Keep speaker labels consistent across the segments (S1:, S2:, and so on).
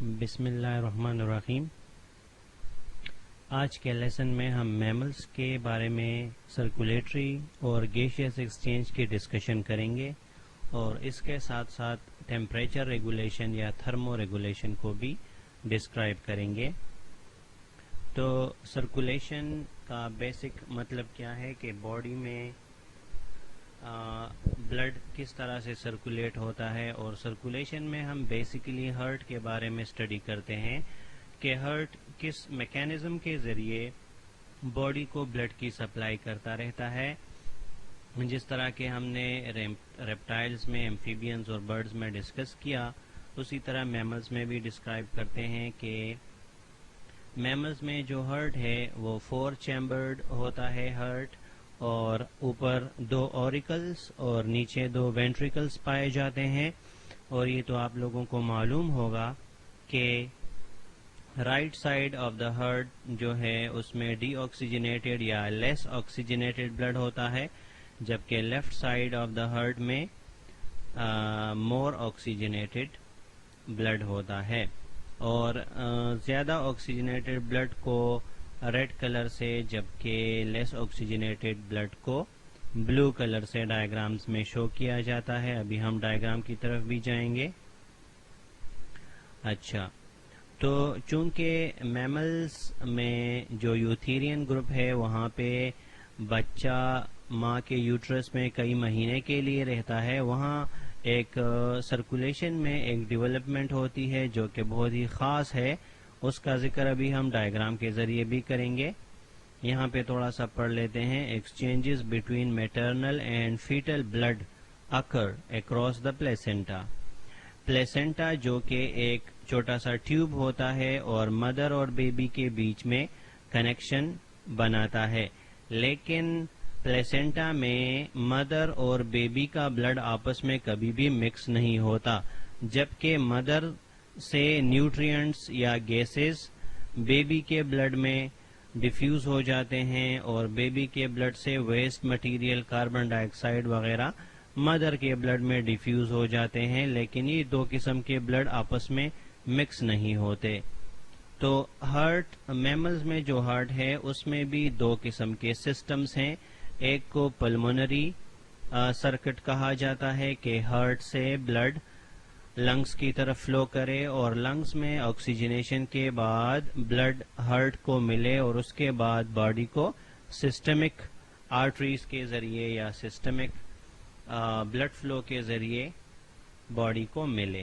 S1: بسم اللہ الرحمن الرحیم۔ آج کے لیسن میں ہم میملز کے بارے میں سرکولیٹری اور گیشیس ایکسچینج کی ڈسکشن کریں گے اور اس کے ساتھ ساتھ ٹیمپریچر ریگولیشن یا تھرمو ریگولیشن کو بھی ڈسکرائب کریں گے۔ تو سرکولیشن کا بیسک مطلب کیا ہے کہ باڈی میں بلڈ کس طرح سے سرکولیٹ ہوتا ہے، اور سرکولیشن میں ہم بیسیکلی ہارٹ کے بارے میں اسٹڈی کرتے ہیں کہ ہارٹ کس میکینزم کے ذریعے باڈی کو بلڈ کی سپلائی کرتا رہتا ہے۔ جس طرح کہ ہم نے ریپٹائلز میں، ایمفیبینز اور برڈز میں ڈسکس کیا، اسی طرح میملز میں بھی ڈسکرائب کرتے ہیں کہ میملز میں جو ہارٹ ہے وہ 4 چیمبرڈ ہوتا ہے ہارٹ، اور اوپر 2 اوریکلز اور نیچے 2 وینٹریکلز پائے جاتے ہیں۔ اور یہ تو آپ لوگوں کو معلوم ہوگا کہ right side of the heart جو ہے اس میں ڈی آکسیجنیٹڈ یا لیس آکسیجنیٹڈ بلڈ ہوتا ہے، جبکہ left side of the heart میں مور آکسیجنیٹڈ بلڈ ہوتا ہے۔ اور زیادہ آکسیجنیٹڈ بلڈ کو ریڈ کلر سے، جبکہ لیس آکسیجنیٹڈ بلڈ کو بلو کلر سے ڈائیگرامز میں شو کیا جاتا ہے۔ ابھی ہم ڈائیگرام کی طرف بھی جائیں گے۔ اچھا، تو چونکہ میملز میں جو یوتھیرین گروپ ہے وہاں پہ بچہ ماں کے یوٹرس میں کئی مہینے کے لیے رہتا ہے، وہاں ایک سرکولیشن میں ایک ڈیولپمنٹ ہوتی ہے جو کہ بہت ہی خاص ہے، اس کا ذکر ابھی ہم ڈائیگرام کے ذریعے بھی کریں گے۔ یہاں پہ تھوڑا سا پڑھ لیتے ہیں۔ Exchanges between maternal and fetal blood اکر اکراس دا پلیسنٹا۔ پلیسنٹا جو کہ ایک چھوٹا سا ٹیوب ہوتا ہے اور مدر اور بیبی کے بیچ میں کنیکشن بناتا ہے، لیکن پلیسنٹا میں مدر اور بیبی کا بلڈ آپس میں کبھی بھی مکس نہیں ہوتا، جبکہ مدر سے نیوٹرینٹس یا گیسز بیبی کے بلڈ میں ڈیفیوز ہو جاتے ہیں، اور بیبی کے بلڈ سے ویسٹ مٹیریل کاربن ڈائی آکسائڈ وغیرہ مدر کے بلڈ میں ڈیفیوز ہو جاتے ہیں، لیکن یہ 2 قسم کے بلڈ آپس میں مکس نہیں ہوتے۔ تو ہارٹ، میملز میں جو ہارٹ ہے اس میں بھی 2 قسم کے سسٹمز ہیں۔ ایک کو پلمونری سرکٹ کہا جاتا ہے کہ ہارٹ سے بلڈ لنگز کی طرف فلو کرے اور لنگز میں آکسیجنیشن کے بعد بلڈ ہارٹ کو ملے، اور اس کے بعد باڈی کو سسٹمک آرٹریز کے ذریعے یا سسٹمک بلڈ فلو کے ذریعے باڈی کو ملے۔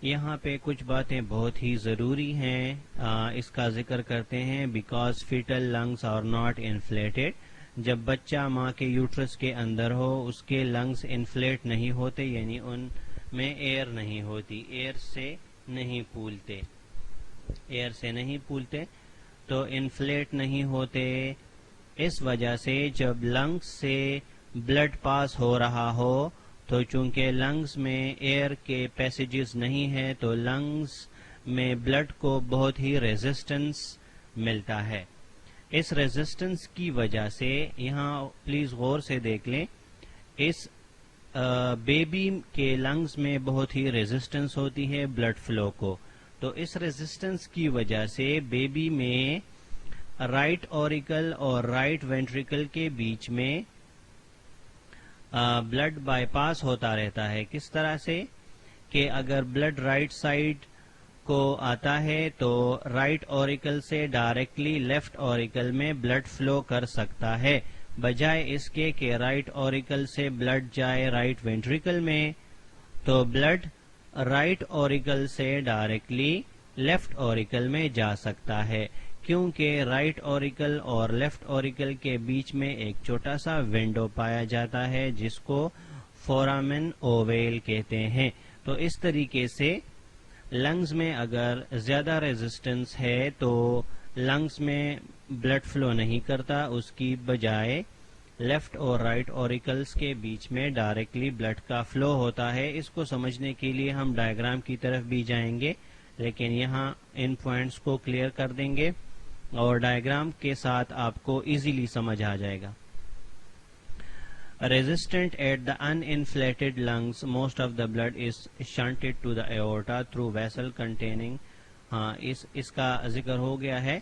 S1: یہاں پہ کچھ باتیں بہت ہی ضروری ہیں، اس کا ذکر کرتے ہیں۔ Because foetal lungs are not inflated, جب بچہ ماں کے یوٹرس کے اندر ہو اس کے لنگز انفلیٹ نہیں ہوتے، یعنی ان میں ایئر نہیں ہوتی، ایئر سے نہیں پھولتے، تو انفلیٹ نہیں ہوتے۔ اس وجہ سے جب لنگز سے بلڈ پاس ہو رہا ہو تو چونکہ لنگز میں ایئر کے پیسیجز نہیں ہیں تو لنگز میں بلڈ کو بہت ہی ریزسٹنس ملتا ہے۔ اس ریزسٹنس کی وجہ سے، یہاں پلیز غور سے دیکھ لیں، اس بیبی کے لنگز میں بہت ہی ریزسٹنس ہوتی ہے بلڈ فلو کو، تو اس ریزسٹنس کی وجہ سے بیبی میں رائٹ اوریکل اور رائٹ وینٹریکل کے بیچ میں بلڈ بائی پاس ہوتا رہتا ہے۔ کس طرح سے کہ اگر بلڈ رائٹ سائڈ کو آتا ہے تو رائٹ اوریکل سے ڈائریکٹلی لیفٹ اوریکل میں بلڈ فلو کر سکتا ہے، بجائے اس کے کہ رائٹ اوریکل سے بلڈ جائے رائٹ وینٹریکل میں، تو بلڈ رائٹ اوریکل سے ڈائریکٹلی لیفٹ اوریکل میں جا سکتا ہے، کیونکہ رائٹ اوریکل اور لیفٹ اوریکل کے بیچ میں ایک چھوٹا سا ونڈو پایا جاتا ہے جس کو فورامن اوویل کہتے ہیں۔ تو اس طریقے سے لنگز میں اگر زیادہ ریزسٹنس ہے تو لنگز میں بلڈ فلو نہیں کرتا، اس کی بجائے لیفٹ اور رائٹ اوریکلز کے بیچ میں ڈائریکٹلی بلڈ کا فلو ہوتا ہے۔ اس کو سمجھنے کے لیے ہم ڈائیگرام کی طرف بھی جائیں گے، لیکن یہاں ان پوائنٹس کو کلیئر کر دیں گے اور ڈائیگرام کے ساتھ آپ کو ایزیلی سمجھ آ جائے گا۔ resistant at the uninflated lungs. Most of the blood is shunted to the aorta through vessel containing. ہاں اس کا ذکر ہو گیا ہے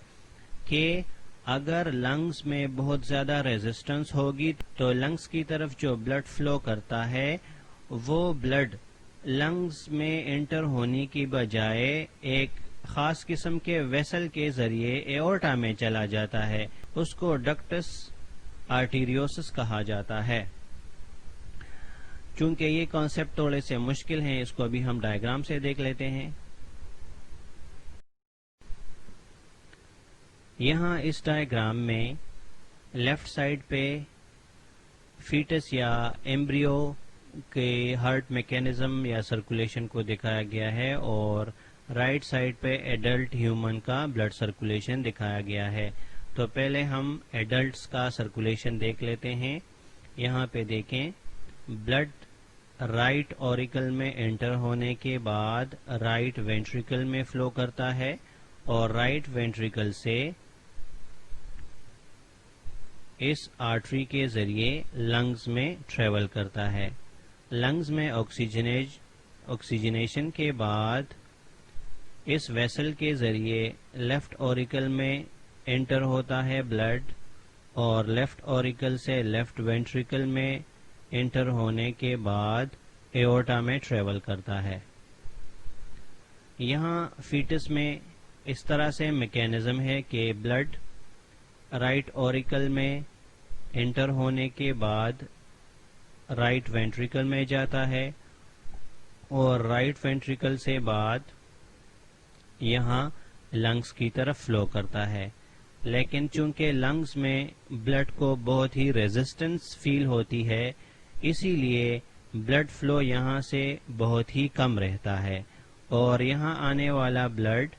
S1: کہ اگر لنگز میں بہت زیادہ ریزسٹنس ہوگی تو لنگز کی طرف جو بلڈ فلو کرتا ہے وہ بلڈ لنگز میں انٹر ہونے کی بجائے ایک خاص قسم کے ویسل کے ذریعے ایورٹا میں چلا جاتا ہے. اس کو ڈکٹس آرٹیریوسس کہا جاتا ہے. چونکہ یہ کانسیپٹ تھوڑے سے مشکل ہیں اس کو ابھی ہم ڈائیگرام سے دیکھ لیتے ہیں. یہاں اس ڈائیگرام میں لیفٹ سائڈ پہ فیٹس یا ایمبریو کے ہارٹ میکینزم یا سرکولیشن کو دکھایا گیا ہے اور رائٹ سائڈ پہ ایڈلٹ ہیومن کا بلڈ سرکولیشن دکھایا گیا ہے. تو پہلے ہم ایڈلٹس کا سرکولیشن دیکھ لیتے ہیں. یہاں پہ دیکھیں بلڈ رائٹ اوریکل میں انٹر ہونے کے بعد رائٹ وینٹریکل میں فلو کرتا ہے اور رائٹ وینٹریکل سے اس آرٹری کے ذریعے لنگز میں ٹریول کرتا ہے. لنگز میں آکسیجنیشن کے بعد اس ویسل کے ذریعے لیفٹ اوریکل میں انٹر ہوتا ہے بلڈ اور لیفٹ اوریکل سے لیفٹ وینٹریکل میں انٹر ہونے کے بعد ایورٹا میں ٹریول کرتا ہے. یہاں فیٹس میں اس طرح سے میکینزم ہے کہ بلڈ رائٹ اوریکل میں انٹر ہونے کے بعد رائٹ وینٹریکل میں جاتا ہے اور رائٹ وینٹریکل سے بعد یہاں لنگز کی طرف فلو کرتا ہے. لیکن چونکہ لنگز میں بلڈ کو بہت ہی ریزسٹنس فیل ہوتی ہے اسی لیے بلڈ فلو یہاں سے بہت ہی کم رہتا ہے اور یہاں آنے والا بلڈ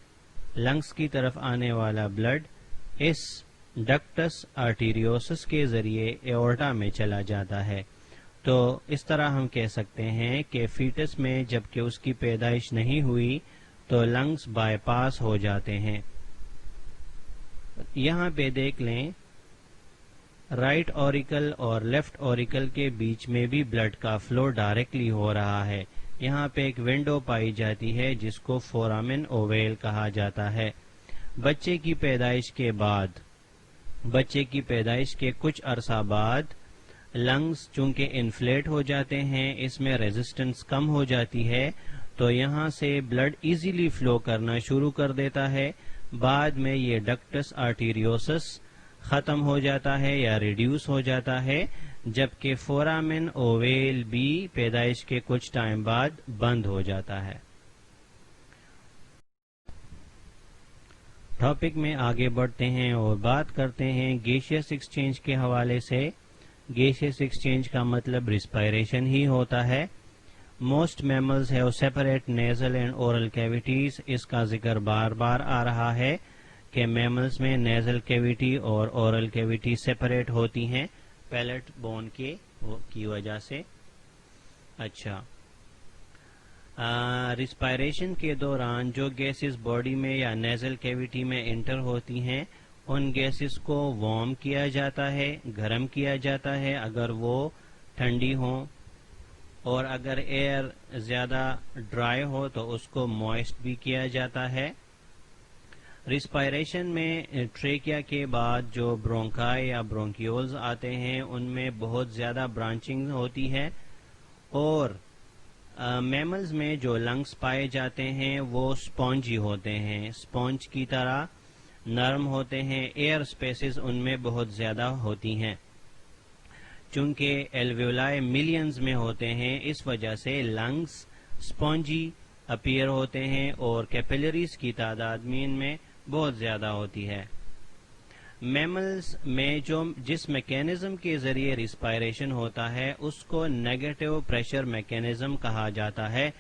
S1: لنگز کی طرف آنے والا بلڈ اس ڈکٹس آرٹیریوسس کے ذریعے ایورٹا میں چلا جاتا ہے. تو اس طرح ہم کہہ سکتے ہیں کہ فیٹس میں جبکہ اس کی پیدائش نہیں ہوئی تو لنگز بائی پاس ہو جاتے ہیں. یہاں پہ دیکھ لیں رائٹ اوریکل اور لیفٹ اوریکل کے بیچ میں بھی بلڈ کا فلو ڈائریکٹلی ہو رہا ہے. یہاں پہ ایک ونڈو پائی جاتی ہے جس کو فورامن اوویل کہا جاتا ہے. بچے کی پیدائش کے کچھ عرصہ بعد لنگز چونکہ انفلیٹ ہو جاتے ہیں اس میں ریزسٹنس کم ہو جاتی ہے تو یہاں سے بلڈ ایزیلی فلو کرنا شروع کر دیتا ہے. بعد میں یہ ڈکٹس آرٹیریوسس ختم ہو جاتا ہے یا ریڈیوس ہو جاتا ہے جبکہ فورامن اوویل بھی پیدائش کے کچھ ٹائم بعد بند ہو جاتا ہے. ٹاپک میں آگے بڑھتے ہیں اور بات کرتے ہیں گیشیس ایکسچینج کے حوالے سے. گیشیس ایکسچینج کا مطلب ریسپائریشن ہی ہوتا ہے. Most mammals have separate nasal and oral cavities. اس کا ذکر بار بار آ رہا ہے کہ میملز میں نیزل کیویٹی اور اورل کیویٹی سیپریٹ ہوتی ہیں پیلٹ بون کی وجہ سے. اچھا ریسپائریشن کے دوران جو گیسز باڈی میں یا نیزل کیویٹی میں انٹر ہوتی ہیں ان گیسز کو وارم کیا جاتا ہے, گرم کیا جاتا ہے اگر وہ ٹھنڈی ہوں, اور اگر ایئر زیادہ ڈرائی ہو تو اس کو موئسٹ بھی کیا جاتا ہے. ریسپائریشن میں ٹریکیا کے بعد جو برونکائی یا برونکیولز آتے ہیں ان میں بہت زیادہ برانچنگ ہوتی ہے اور میملز میں جو لنگز پائے جاتے ہیں وہ اسپونجی ہوتے ہیں, اسپونج کی طرح نرم ہوتے ہیں. ایئر سپیسز ان میں بہت زیادہ ہوتی ہیں چونکہ ایلویولائی ملینز میں ہوتے ہیں اس وجہ سے لنگز اسپونجی اپیئر ہوتے ہیں اور کیپیلریز کی تعداد مین میں بہت زیادہ ہوتی ہے. میملز میں جس میکینزم کے ذریعے ریسپائریشن ہوتا ہے اس کو نیگیٹو پریشر میکینزم کہا جاتا ہے.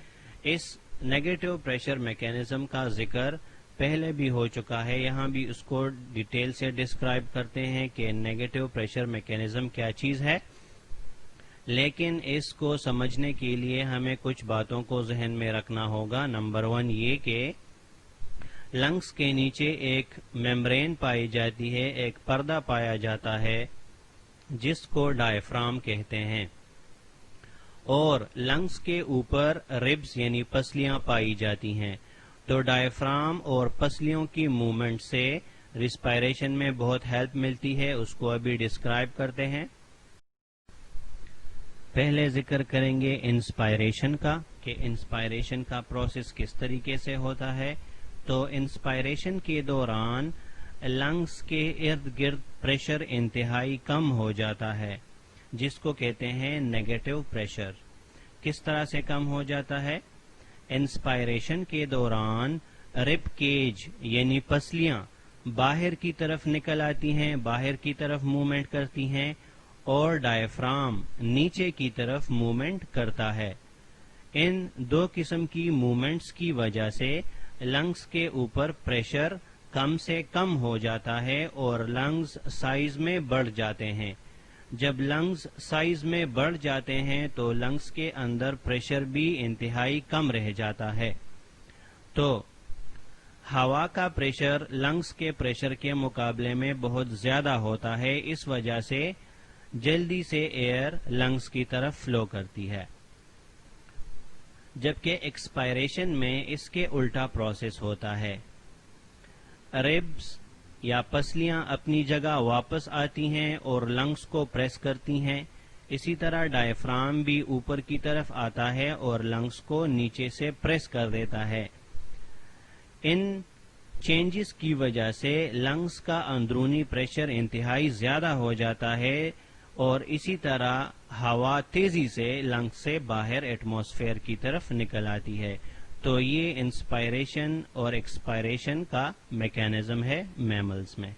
S1: اس نیگیٹو پریشر میکینزم کا ذکر پہلے بھی ہو چکا ہے, یہاں بھی اس کو ڈیٹیل سے ڈسکرائب کرتے ہیں کہ نیگیٹو پریشر میکینزم کیا چیز ہے. لیکن اس کو سمجھنے کے لیے ہمیں کچھ باتوں کو ذہن میں رکھنا ہوگا. نمبر 1 یہ کہ لنگز کے نیچے ایک میمبرین پائی جاتی ہے, ایک پردہ پایا جاتا ہے جس کو ڈائفرام کہتے ہیں، اور لنگس کے اوپر ربز یعنی پسلیاں پائی جاتی ہیں. تو ڈائفرام اور پسلیوں کی موومنٹ سے ریسپائریشن میں بہت ہیلپ ملتی ہے، اس کو ابھی ڈسکرائب کرتے ہیں. پہلے ذکر کریں گے انسپائریشن کا، کہ انسپائریشن کا پروسیس کس طریقے سے ہوتا ہے. تو انسپائریشن کے دوران لنگس کے ارد گرد پریشر انتہائی کم ہو جاتا ہے، جس کو کہتے ہیں نیگیٹو پریشر. کس طرح سے کم ہو جاتا ہے؟ انسپائریشن کے دوران رب کیج یعنی پسلیاں باہر کی طرف نکل آتی ہیں، باہر کی طرف موومنٹ کرتی ہیں، اور ڈائفرام نیچے کی طرف موومنٹ کرتا ہے. ان دو قسم کی موومنٹس کی وجہ سے لنگس کے اوپر پریشر کم سے کم ہو جاتا ہے اور لنگز سائز میں بڑھ جاتے ہیں. جب لنگز سائز میں بڑھ جاتے ہیں تو لنگز کے اندر پریشر بھی انتہائی کم رہ جاتا ہے. تو ہوا کا پریشر لنگز کے پریشر کے مقابلے میں بہت زیادہ ہوتا ہے، اس وجہ سے جلدی سے ایئر لنگز کی طرف فلو کرتی ہے. جبکہ ایکسپائریشن میں اس کے الٹا پروسیس ہوتا ہے. ریبز یا پسلیاں اپنی جگہ واپس آتی ہیں اور لنگز کو پریس کرتی ہیں. اسی طرح ڈائفرام بھی اوپر کی طرف آتا ہے اور لنگز کو نیچے سے پریس کر دیتا ہے. ان چینجز کی وجہ سے لنگز کا اندرونی پریشر انتہائی زیادہ ہو جاتا ہے اور اسی طرح ہوا تیزی سے لنگز سے باہر ایٹماسفیئر کی طرف نکل آتی ہے. تو یہ انسپائریشن اور ایکسپائریشن کا میکینزم ہے میملز میں.